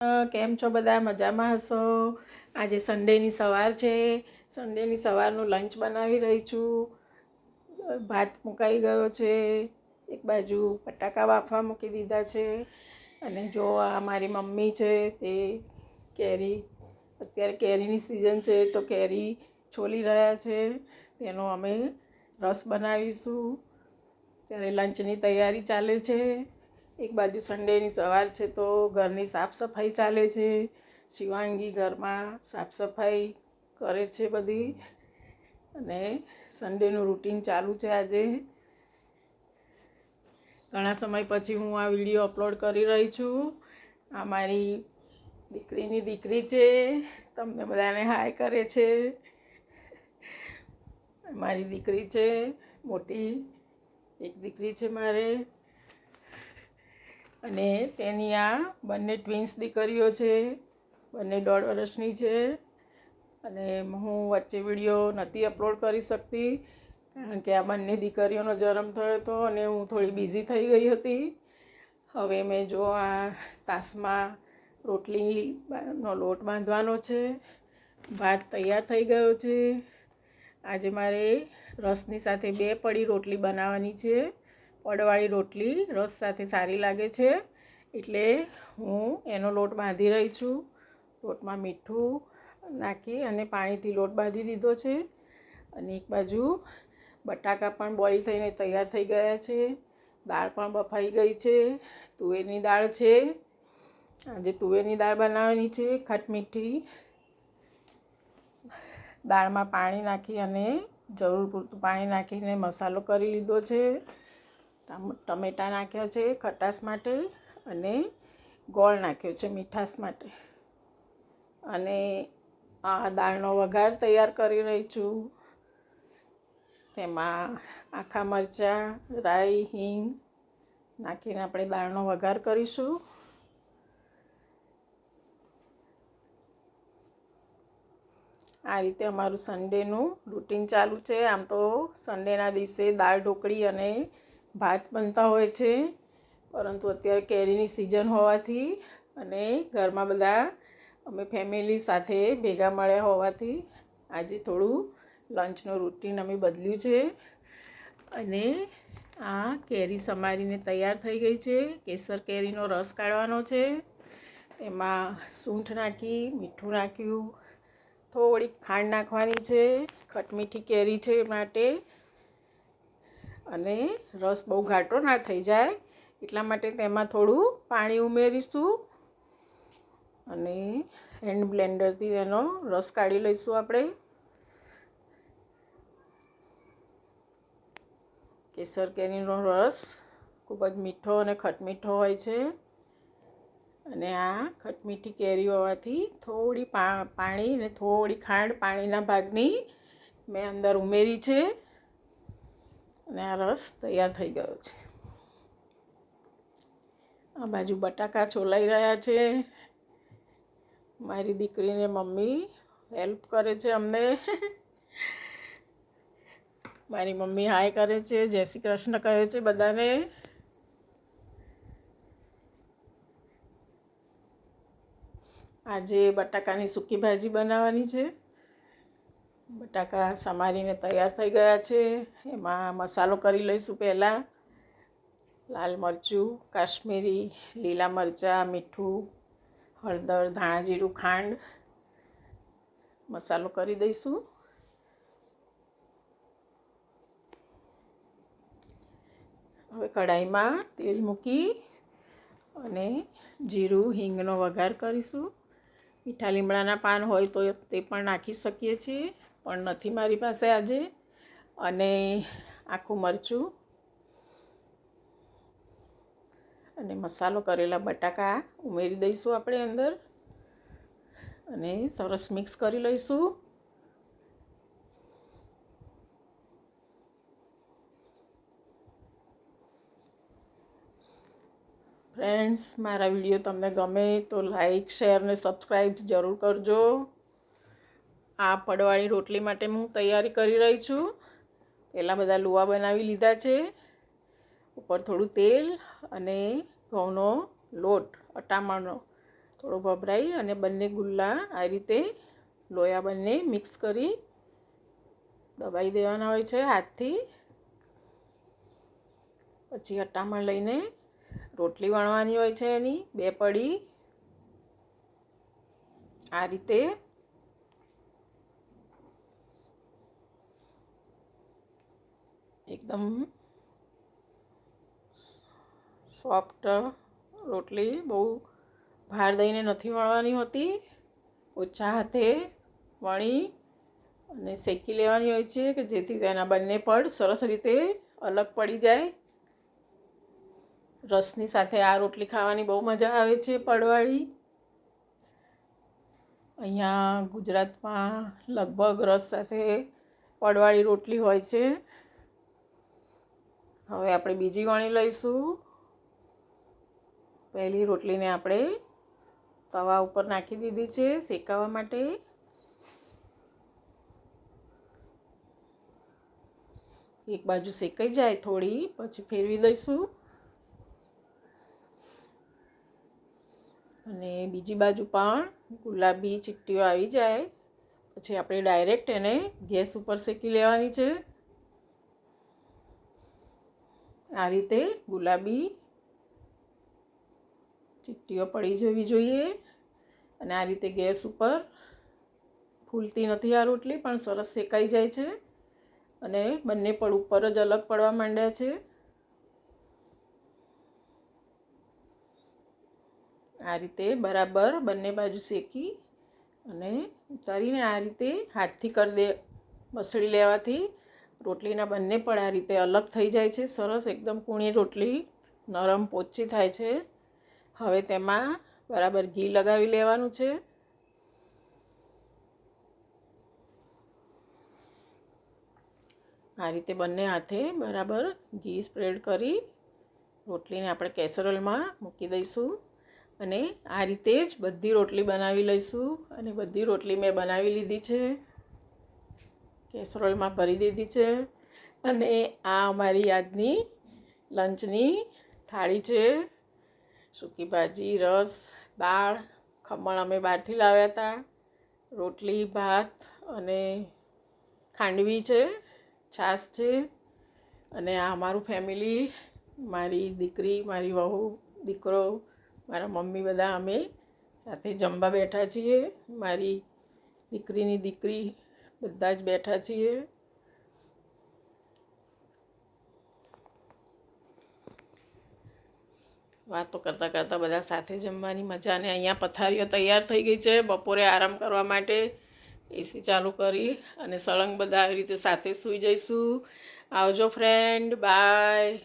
કેમ છો બધા? મજામાં હશો? આજે સન્ડેની સવાર છે. સન્ડેની સવારનું લંચ બનાવી રહી છું. ભાત મુકાઈ ગયો છે, એક બાજુ બટાકા બાફવા મૂકી દીધા છે, અને જો આ મારી મમ્મી છે તે કેરી, અત્યારે કેરીની સિઝન છે તો કેરી છોલી રહ્યા છે. તેનો અમે રસ બનાવીશું. ત્યારે લંચની તૈયારી ચાલે છે. એક બાજુ સન્ડેની સવાર છે તો ઘરની સાફ સફાઈ ચાલે છે. શિવાંગી ઘરમાં સાફ સફાઈ કરે છે બધી, અને સન્ડેનું રૂટીન ચાલુ છે. આજે ઘણા સમય પછી હું આ વિડીયો અપલોડ કરી રહી છું. આ મારી દીકરીની દીકરી છે, તમને બધાને હાય કરે છે. મારી દીકરી છે મોટી, એક દીકરી છે મારે, અને તેની આ બંને ટ્વિન્સ દીકરીઓ છે, બંને 1.5 વર્ષની છે. અને હું વચ્ચે વિડીયો નથી અપલોડ કરી શકતી કારણ કે આ બંને દીકરીઓનો જન્મ થયો હતો અને હું થોડી બિઝી થઈ ગઈ હતી. હવે મેં જો આ તાસમાં રોટલીનો લોટ બાંધવાનો છે. ભાત તૈયાર થઈ ગયો છે. આજે મારે રસની સાથે 2 પડી રોટલી બનાવવાની છે. પડવાળી રોટલી રસ સાથે સારી લાગે છે, એટલે હું એનો લોટ બાંધી રહી છું. લોટમાં મીઠું નાખી અને પાણીથી લોટ બાંધી દીધો છે. અને એક બાજુ બટાકા પણ બોઇલ થઈને તૈયાર થઈ ગયા છે. દાળ પણ બફાઈ ગઈ છે. તુવેરની દાળ છે. આજે તુવેરની દાળ બનાવવાની છે, ખટમીઠી. દાળમાં પાણી નાખી અને જરૂર પૂરતું પાણી નાખીને મસાલો કરી લીધો છે. ટમેટાં નાખ્યા છે ખટાશ માટે, અને ગોળ નાખ્યો છે મીઠાશ માટે. અને આ દાળનો વઘાર તૈયાર કરી રહી છું. તેમાં આખા મરચાં, રાઈ, હિંગ નાખીને આપણે દાળનો વઘાર કરીશું. આ રીતે અમારું સન્ડેનું રૂટીન ચાલુ છે. આમ તો સન્ડેના દિવસે દાળ ઢોકળી અને ભાત બનતા હોય છે, પરંતુ અત્યારે કેરીની સિઝન હોવાથી અને ઘરમાં બધા અમે ફેમિલી સાથે ભેગા મળ્યા હોવાથી આજે થોડું લંચનું રૂટીન અમે બદલ્યું છે. અને આ કેરી સમારીને તૈયાર થઈ ગઈ છે. કેસર કેરીનો રસ કાઢવાનો છે. એમાં સૂંઠ નાખી, મીઠું નાખ્યું, થોડીક ખાંડ નાખવાની છે, ખટમીઠી કેરી છે માટે. અને રસ બહુ ઘાટો ના થઈ જાય એટલા માટે તેમાં થોડું પાણી ઉમેરીશું, અને હેન્ડ બ્લેન્ડરથી એનો રસ કાઢી લઈશું આપણે. કેસર કેરીનો રસ ખૂબ જ મીઠો અને ખટમીઠો હોય છે. અને આ ખટમીઠી કેરી હોવાથી થોડી પાણી અને થોડી ખાંડ પાણીના ભાગની મેં અંદર ઉમેરી છે, અને આ રસ તૈયાર થઈ ગયો છે. આ બાજુ બટાકા છોલાઈ રહ્યા છે. મારી દીકરીને મમ્મી હેલ્પ કરે છે અમને. મારી મમ્મી હાય કરે છે, જય શ્રી કૃષ્ણ કહે છે બધાને. આજે બટાકાની સૂકી ભાજી બનાવવાની છે. બટાકા સમારીને તૈયાર થઈ ગયા છે. એમાં મસાલો કરી લઈશું. પહેલાં લાલ મરચું, કાશ્મીરી લીલા મરચાં, મીઠું, હળદર, ધાણા જીરું, ખાંડ મસાલો કરી દઈશું. હવે કઢાઈમાં તેલ મૂકી અને જીરું, હિંગનો વઘાર કરીશું. મીઠા લીમડાના પાન હોય તો તે પણ નાખી શકીએ છીએ, પણ નથી મારી પાસે આજે. અને આખું મરચું અને મસાલો કરેલા બટાકા ઉમેરી દઈશું આપણે અંદર, અને સરસ મિક્સ કરી લઈશું. ફ્રેન્ડ્સ, મારા વિડીયો તમને ગમે તો લાઈક, શેર ને સબસ્ક્રાઈબ જરૂર કરજો. આ પડવાળી રોટલી માટે હું તૈયારી કરી રહી છું. પહેલાં બધા લુવા બનાવી લીધા છે. ઉપર થોડું તેલ અને ઘઉંનો લોટ, અટામણનો થોડો ભભરાઈ અને બંને ગુલ્લા આ રીતે લોયા બંને મિક્સ કરી દબાઈ દેવાના હોય છે હાથથી. પછી અટામણ લઈને રોટલી વણવાની હોય છે એની 2 પડી આ રીતે. એકદમ સોફ્ટ રોટલી, બહુ ભાર દઈને નથી વણવાની હોતી. ઓછા હાથે વણી અને શેકી લેવાની હોય છે કે જેથી તેના બંને પડ સરસ રીતે અલગ પડી જાય. રસની સાથે આ રોટલી ખાવાની બહુ મજા આવે છે પડવાળી. અહીંયા ગુજરાતમાં લગભગ રસ સાથે પડવાળી રોટલી હોય છે. હવે આપણે બીજી વણી લઈશું. પહેલી રોટલીને આપણે તવા ઉપર નાખી દીધી છે શેકાવા માટે. એક બાજુ શેકાઈ જાય થોડી પછી ફેરવી દઈશું અને બીજી બાજુ પણ ગુલાબી ચીકટીઓ આવી જાય પછી આપણે ડાયરેક્ટ એને ગેસ ઉપર શેકી લેવાની છે. આ રીતે ગુલાબી ચીકટીઓ પડી જવી જોઈએ અને આ રીતે ગેસ ઉપર ફૂલતી નથી આ રોટલી પણ સરસ શેકાઈ જાય છે અને બંને પડ ઉપર જ અલગ પડવા માંડ્યા છે. આ રીતે બરાબર બંને બાજુ શેકી અને ઉતારીને આ રીતે હાથથી મસળી લેવાથી રોટલીના બંને પડ આ રીતે અલગ થઈ જાય છે. સરસ એકદમ કૂણી રોટલી નરમ પોચી થાય છે. હવે તેમાં બરાબર ઘી લગાવી લેવાનું છે. આ રીતે બંને હાથે બરાબર ઘી સ્પ્રેડ કરી રોટલીને આપણે કેસરોલમાં મૂકી દઈશું અને આ રીતે જ બધી રોટલી બનાવી લઈશું. અને બધી રોટલી મેં બનાવી લીધી છે, કેસરોલમાં ભરી દીધી છે. અને આ અમારી આજની લંચની થાળી છે. સૂકી ભાજી, રસ, દાળ, ખમણ અમે બહારથી લાવ્યા હતા, રોટલી, ભાત અને ખાંડવી છે, છાશ છે. અને આ અમારું ફેમિલી, મારી દીકરી, મારી વહુ, દીકરો, મારા મમ્મી બધા અમે સાથે જમવા બેઠા છીએ. મારી દીકરીની દીકરી બધા જ બેઠા છીએ. વાતો કરતાં કરતાં બધા સાથે જમવાની મજા. અને અહીંયા પથારીઓ તૈયાર થઈ ગઈ છે બપોરે આરામ કરવા માટે. એસી ચાલુ કરી અને સળંગ બધા આવી રીતે સાથે સૂઈ જઈશું. આવજો ફ્રેન્ડ, બાય.